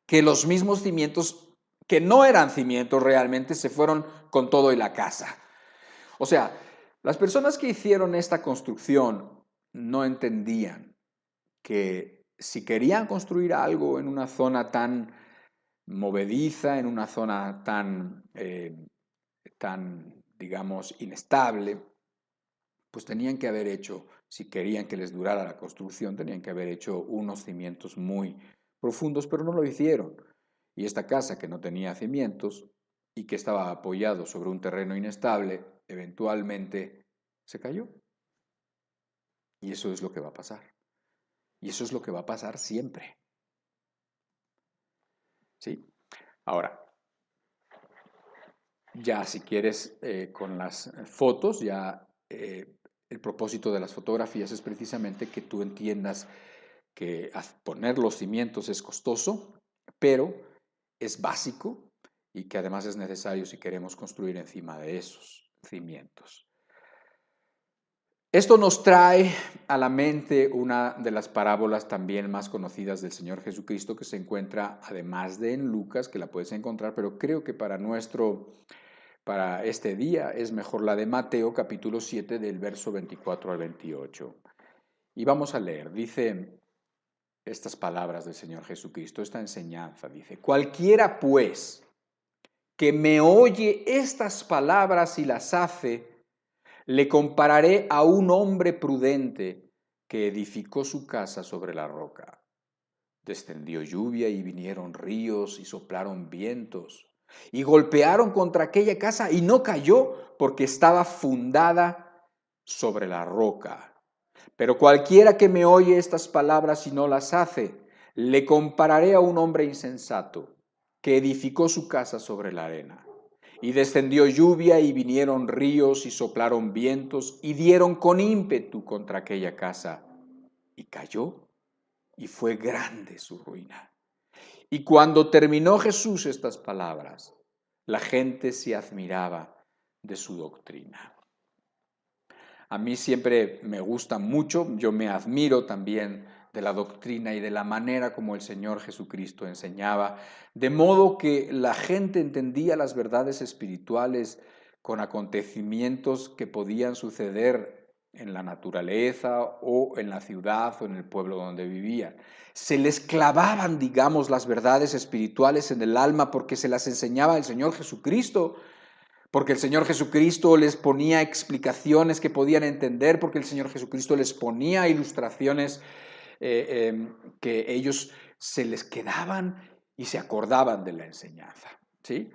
[SPEAKER 1] que los mismos cimientos, que no eran cimientos realmente, se fueron con todo y la casa. O sea, las personas que hicieron esta construcción no entendían que si querían construir algo en una zona tan movediza, en una zona tan, digamos, inestable, pues tenían que haber hecho, si querían que les durara la construcción, tenían que haber hecho unos cimientos muy profundos, pero no lo hicieron. Y esta casa que no tenía cimientos y que estaba apoyado sobre un terreno inestable, eventualmente se cayó. Y eso es lo que va a pasar. Y eso es lo que va a pasar siempre. ¿Sí? Ahora, ya si quieres con las fotos, ya el propósito de las fotografías es precisamente que tú entiendas que poner los cimientos es costoso, pero es básico y que además es necesario si queremos construir encima de esos cimientos. Esto nos trae a la mente una de las parábolas también más conocidas del Señor Jesucristo que se encuentra además de en Lucas, que la puedes encontrar, pero creo que para este día es mejor la de Mateo capítulo 7 del verso 24 al 28. Y vamos a leer, dice estas palabras del Señor Jesucristo, esta enseñanza, dice, cualquiera pues que me oye estas palabras y las hace, le compararé a un hombre prudente que edificó su casa sobre la roca. Descendió lluvia y vinieron ríos y soplaron vientos y golpearon contra aquella casa y no cayó porque estaba fundada sobre la roca. Pero cualquiera que me oye estas palabras y no las hace, le compararé a un hombre insensato que edificó su casa sobre la arena. Y descendió lluvia y vinieron ríos y soplaron vientos y dieron con ímpetu contra aquella casa. Y cayó y fue grande su ruina. Y cuando terminó Jesús estas palabras, la gente se admiraba de su doctrina. A mí siempre me gusta mucho, yo me admiro también de la doctrina y de la manera como el Señor Jesucristo enseñaba, de modo que la gente entendía las verdades espirituales con acontecimientos que podían suceder en la naturaleza o en la ciudad o en el pueblo donde vivían. Se les clavaban, digamos, las verdades espirituales en el alma porque se las enseñaba el Señor Jesucristo, porque el Señor Jesucristo les ponía explicaciones que podían entender, porque el Señor Jesucristo les ponía ilustraciones que ellos se les quedaban y se acordaban de la enseñanza. ¿Sí?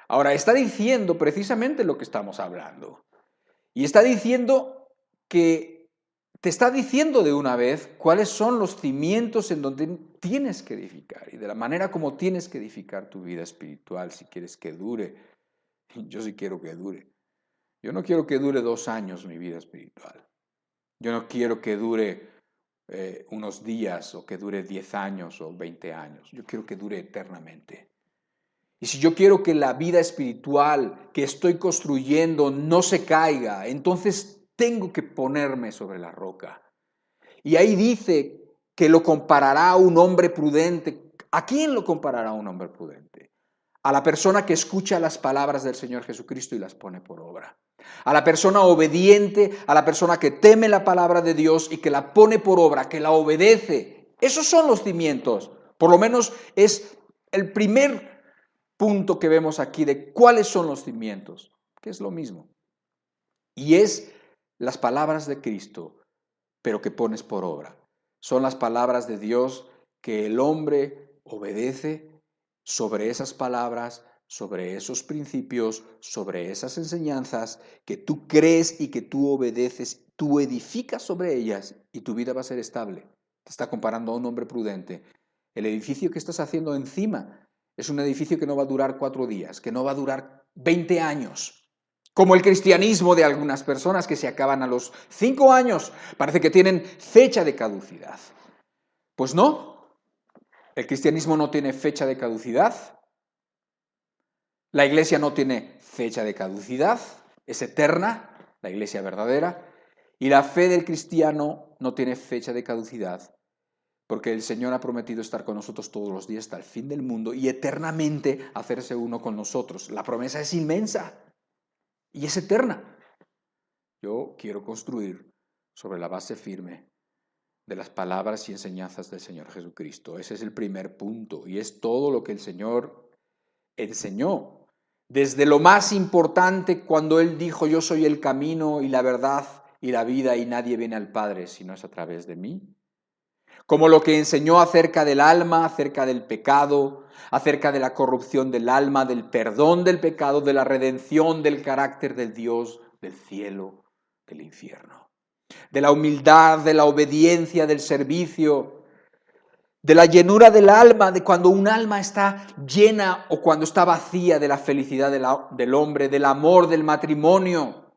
[SPEAKER 1] Ahora, está diciendo precisamente lo que estamos hablando. Y está diciendo que te está diciendo de una vez cuáles son los cimientos en donde tienes que edificar y de la manera como tienes que edificar tu vida espiritual si quieres que dure. Yo sí quiero que dure. Yo no quiero que dure 2 años mi vida espiritual. Yo no quiero que dure unos días o que dure 10 años o 20 años. Yo quiero que dure eternamente. Y si yo quiero que la vida espiritual que estoy construyendo no se caiga, entonces tengo que ponerme sobre la roca. Y ahí dice que lo comparará a un hombre prudente. ¿A quién lo comparará a un hombre prudente? A la persona que escucha las palabras del Señor Jesucristo y las pone por obra. A la persona obediente, a la persona que teme la palabra de Dios y que la pone por obra, que la obedece. Esos son los cimientos. Por lo menos es el primer punto que vemos aquí de cuáles son los cimientos, que es lo mismo. Y es las palabras de Cristo, pero que pones por obra. Son las palabras de Dios que el hombre obedece sobre esas palabras, sobre esos principios, sobre esas enseñanzas que tú crees y que tú obedeces, tú edificas sobre ellas y tu vida va a ser estable. Te está comparando a un hombre prudente. El edificio que estás haciendo encima es un edificio que no va a durar 4 días, que no va a durar 20 años. Como el cristianismo de algunas personas que se acaban a los 5 años. Parece que tienen fecha de caducidad. Pues no, el cristianismo no tiene fecha de caducidad. La iglesia no tiene fecha de caducidad, es eterna, la iglesia verdadera. Y la fe del cristiano no tiene fecha de caducidad, porque el Señor ha prometido estar con nosotros todos los días hasta el fin del mundo y eternamente hacerse uno con nosotros. La promesa es inmensa y es eterna. Yo quiero construir sobre la base firme de las palabras y enseñanzas del Señor Jesucristo. Ese es el primer punto y es todo lo que el Señor enseñó. Desde lo más importante cuando Él dijo, yo soy el camino y la verdad y la vida y nadie viene al Padre si no es a través de mí. Como lo que enseñó acerca del alma, acerca del pecado, acerca de la corrupción del alma, del perdón del pecado, de la redención del carácter del Dios, del cielo, del infierno. De la humildad, de la obediencia, del servicio, de la llenura del alma, de cuando un alma está llena o cuando está vacía, de la felicidad del hombre, del amor, del matrimonio,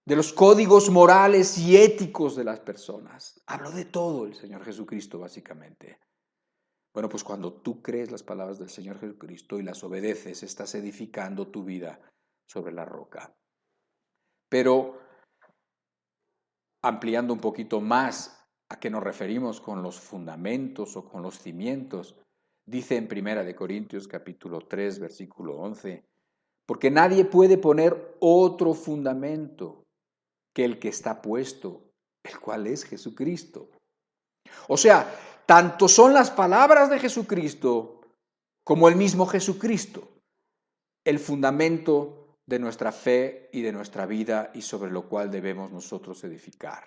[SPEAKER 1] de los códigos morales y éticos de las personas. Habló de todo el Señor Jesucristo, básicamente. Bueno, pues cuando tú crees las palabras del Señor Jesucristo y las obedeces, estás edificando tu vida sobre la roca. Pero, ampliando un poquito más a qué nos referimos con los fundamentos o con los cimientos, dice en 1 Corintios capítulo 3, versículo 11, porque nadie puede poner otro fundamento que el que está puesto, el cual es Jesucristo. O sea, tanto son las palabras de Jesucristo como el mismo Jesucristo el fundamento de nuestra fe y de nuestra vida y sobre lo cual debemos nosotros edificar.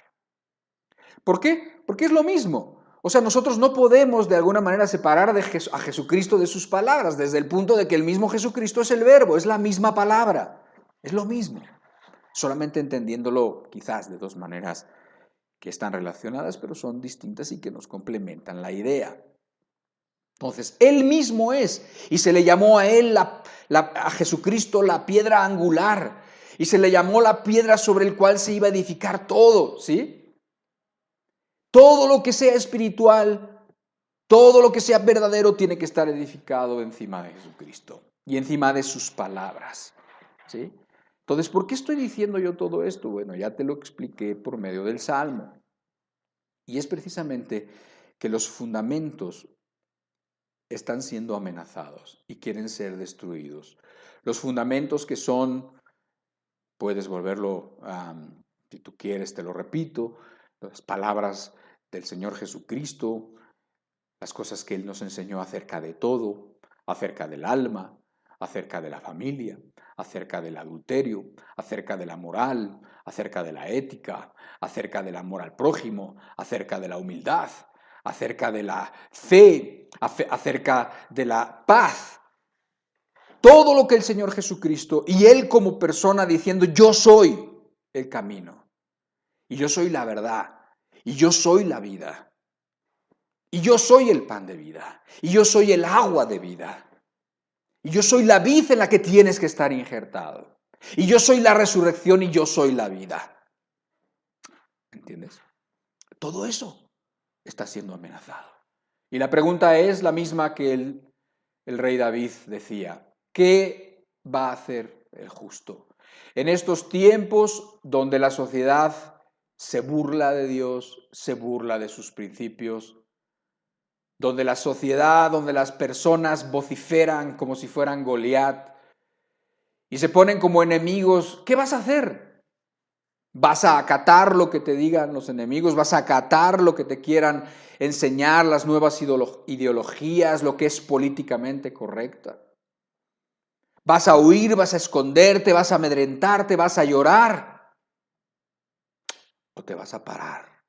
[SPEAKER 1] ¿Por qué? Porque es lo mismo. O sea, nosotros no podemos de alguna manera separar a Jesucristo de sus palabras, desde el punto de que el mismo Jesucristo es el verbo, es la misma palabra, es lo mismo. Solamente entendiéndolo quizás de 2 maneras que están relacionadas, pero son distintas y que nos complementan la idea. Entonces, Él mismo es, y se le llamó a Él, a Jesucristo, la piedra angular, y se le llamó la piedra sobre el cual se iba a edificar todo, ¿sí? Todo lo que sea espiritual, todo lo que sea verdadero tiene que estar edificado encima de Jesucristo y encima de sus palabras, ¿sí? Entonces, ¿por qué estoy diciendo yo todo esto? Bueno, ya te lo expliqué por medio del Salmo. Y es precisamente que los fundamentos están siendo amenazados y quieren ser destruidos. Los fundamentos que son, puedes volverlo, si tú quieres, te lo repito, las palabras del Señor Jesucristo, las cosas que Él nos enseñó acerca de todo, acerca del alma, acerca de la familia, acerca del adulterio, acerca de la moral, acerca de la ética, acerca del amor al prójimo, acerca de la humildad, acerca de la fe, acerca de la paz. Todo lo que el Señor Jesucristo y Él como persona diciendo, yo soy el camino, y yo soy la verdad, y yo soy la vida, y yo soy el pan de vida, y yo soy el agua de vida, y yo soy la vid en la que tienes que estar injertado, y yo soy la resurrección y yo soy la vida. ¿Entiendes? Todo eso está siendo amenazado. Y la pregunta es la misma que el rey David decía: ¿qué va a hacer el justo? En estos tiempos donde la sociedad se burla de Dios, se burla de sus principios, donde la sociedad, donde las personas vociferan como si fueran Goliat y se ponen como enemigos, ¿qué vas a hacer? ¿Vas a acatar lo que te digan los enemigos? ¿Vas a acatar lo que te quieran enseñar, las nuevas ideologías, lo que es políticamente correcta? ¿Vas a huir, vas a esconderte, vas a amedrentarte, vas a llorar? ¿O te vas a parar?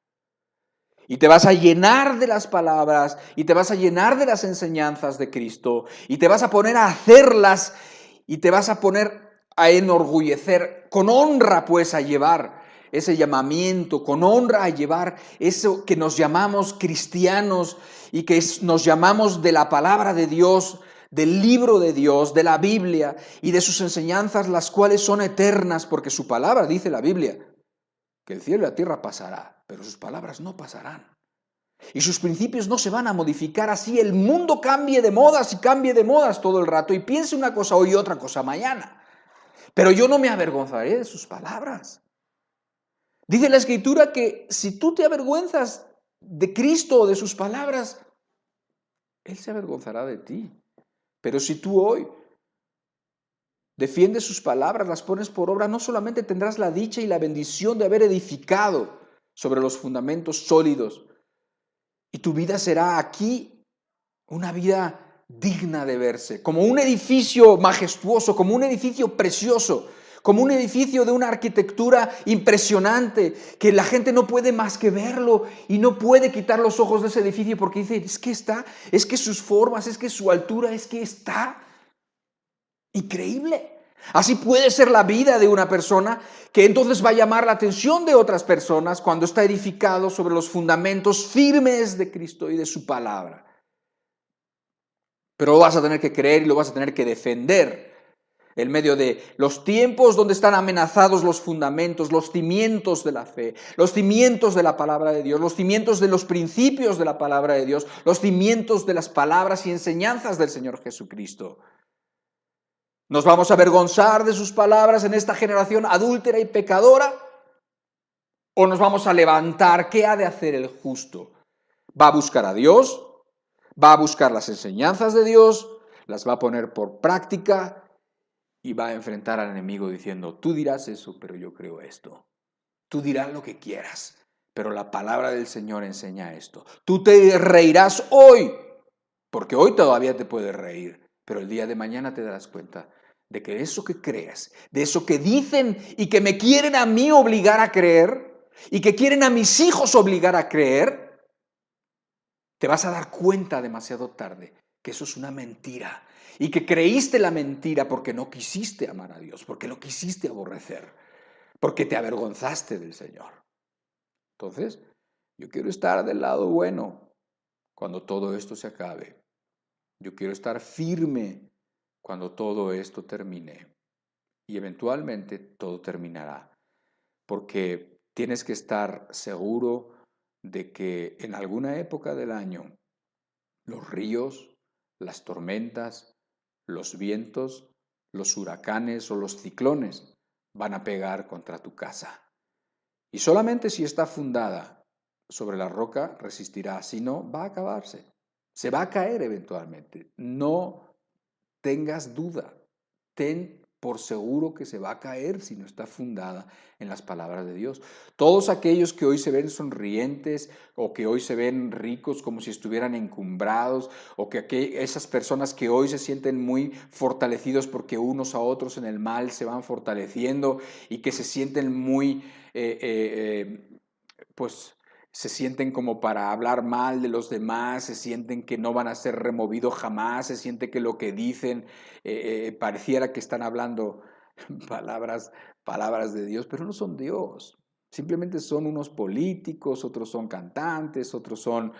[SPEAKER 1] Y te vas a llenar de las palabras y te vas a llenar de las enseñanzas de Cristo y te vas a poner a hacerlas y te vas a poner a enorgullecer, con honra pues a llevar ese llamamiento, con honra a llevar eso que nos llamamos cristianos y que nos llamamos de la palabra de Dios, del libro de Dios, de la Biblia y de sus enseñanzas, las cuales son eternas, porque su palabra, dice la Biblia, que el cielo y la tierra pasará, pero sus palabras no pasarán. Y sus principios no se van a modificar así. El mundo cambie de modas y cambie de modas todo el rato y piense una cosa hoy y otra cosa mañana. Pero yo no me avergonzaré de sus palabras. Dice la Escritura que si tú te avergüenzas de Cristo o de sus palabras, Él se avergonzará de ti. Pero si tú hoy defiendes sus palabras, las pones por obra, no solamente tendrás la dicha y la bendición de haber edificado sobre los fundamentos sólidos, y tu vida será aquí una vida digna de verse, como un edificio majestuoso, como un edificio precioso, como un edificio de una arquitectura impresionante, que la gente no puede más que verlo y no puede quitar los ojos de ese edificio porque dice, es que sus formas, es que su altura, es que está increíble. Así puede ser la vida de una persona que entonces va a llamar la atención de otras personas cuando está edificado sobre los fundamentos firmes de Cristo y de su palabra. Pero lo vas a tener que creer y lo vas a tener que defender en medio de los tiempos donde están amenazados los fundamentos, los cimientos de la fe, los cimientos de la palabra de Dios, los cimientos de los principios de la palabra de Dios, los cimientos de las palabras y enseñanzas del Señor Jesucristo. ¿Nos vamos a avergonzar de sus palabras en esta generación adúltera y pecadora? ¿O nos vamos a levantar? ¿Qué ha de hacer el justo? ¿Va a buscar a Dios? ¿Va a buscar las enseñanzas de Dios? ¿Las va a poner por práctica? Y va a enfrentar al enemigo diciendo, tú dirás eso, pero yo creo esto. Tú dirás lo que quieras, pero la palabra del Señor enseña esto. Tú te reirás hoy, porque hoy todavía te puedes reír, pero el día de mañana te darás cuenta de que eso que creas, de eso que dicen y que me quieren a mí obligar a creer y que quieren a mis hijos obligar a creer, te vas a dar cuenta demasiado tarde que eso es una mentira y que creíste la mentira porque no quisiste amar a Dios, porque lo quisiste aborrecer, porque te avergonzaste del Señor. Entonces, yo quiero estar del lado bueno cuando todo esto se acabe. Yo quiero estar firme cuando todo esto termine. Y eventualmente todo terminará. Porque tienes que estar seguro de que en alguna época del año los ríos, las tormentas, los vientos, los huracanes o los ciclones van a pegar contra tu casa. Y solamente si está fundada sobre la roca resistirá, si no, va a acabarse. Se va a caer eventualmente. No tengas duda. Ten por seguro que se va a caer si no está fundada en las palabras de Dios. Todos aquellos que hoy se ven sonrientes o que hoy se ven ricos como si estuvieran encumbrados o que esas personas que hoy se sienten muy fortalecidos porque unos a otros en el mal se van fortaleciendo y que se sienten muy, pues se sienten como para hablar mal de los demás, se sienten que no van a ser removidos jamás, se siente que lo que dicen pareciera que están hablando palabras de Dios, pero no son Dios. Simplemente son unos políticos, otros son cantantes, otros son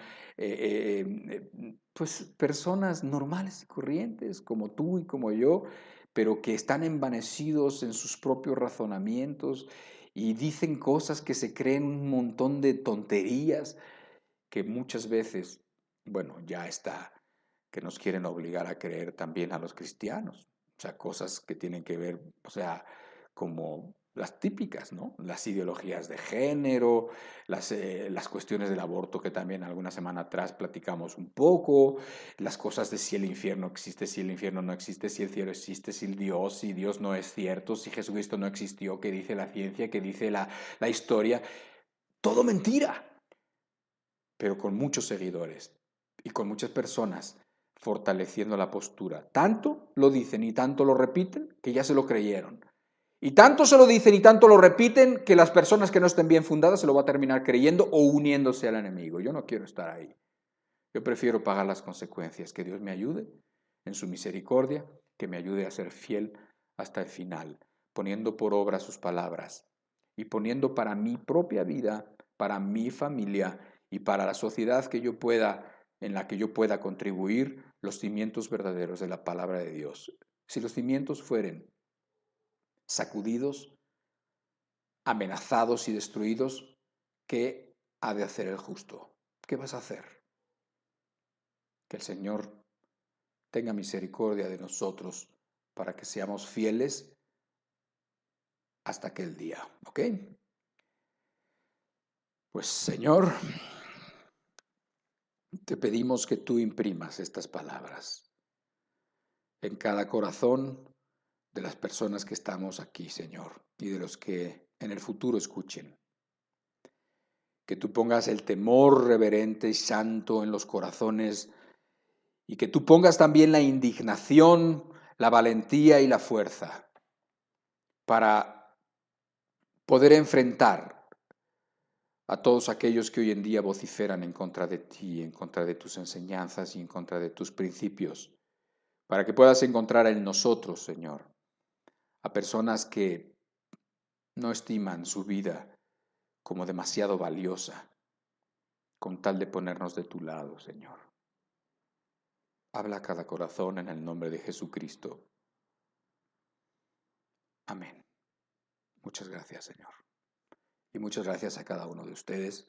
[SPEAKER 1] pues personas normales y corrientes como tú y como yo, pero que están envanecidos en sus propios razonamientos y dicen cosas que se creen un montón de tonterías que muchas veces, bueno, ya está, que nos quieren obligar a creer también a los cristianos. O sea, cosas que tienen que ver, o sea, como las típicas, ¿no? Las ideologías de género, las cuestiones del aborto que también alguna semana atrás platicamos un poco, las cosas de si el infierno existe, si el infierno no existe, si el cielo existe, si Dios no es cierto, si Jesucristo no existió, qué dice la ciencia, qué dice la historia. Todo mentira, pero con muchos seguidores y con muchas personas fortaleciendo la postura. Tanto lo dicen y tanto lo repiten que ya se lo creyeron. Y tanto se lo dicen y tanto lo repiten que las personas que no estén bien fundadas se lo va a terminar creyendo o uniéndose al enemigo. Yo no quiero estar ahí. Yo prefiero pagar las consecuencias. Que Dios me ayude en su misericordia, que me ayude a ser fiel hasta el final, poniendo por obra sus palabras y poniendo para mi propia vida, para mi familia y para la sociedad que yo pueda, en la que yo pueda contribuir, los cimientos verdaderos de la palabra de Dios. Si los cimientos fueren sacudidos, amenazados y destruidos, ¿qué ha de hacer el justo? ¿Qué vas a hacer? Que el Señor tenga misericordia de nosotros para que seamos fieles hasta aquel día. ¿Ok? Pues Señor, te pedimos que tú imprimas estas palabras en cada corazón de las personas que estamos aquí, Señor, y de los que en el futuro escuchen. Que tú pongas el temor reverente y santo en los corazones y que tú pongas también la indignación, la valentía y la fuerza para poder enfrentar a todos aquellos que hoy en día vociferan en contra de ti, en contra de tus enseñanzas y en contra de tus principios, para que puedas encontrar en nosotros, Señor, a personas que no estiman su vida como demasiado valiosa, con tal de ponernos de tu lado, Señor. Habla a cada corazón en el nombre de Jesucristo. Amén. Muchas gracias, Señor. Y muchas gracias a cada uno de ustedes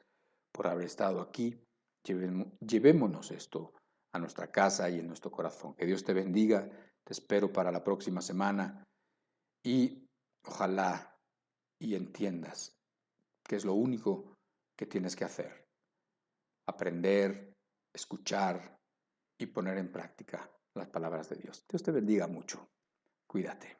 [SPEAKER 1] por haber estado aquí. Llevémonos esto a nuestra casa y en nuestro corazón. Que Dios te bendiga. Te espero para la próxima semana y ojalá y entiendas que es lo único que tienes que hacer. Aprender, escuchar y poner en práctica las palabras de Dios. Dios te bendiga mucho. Cuídate.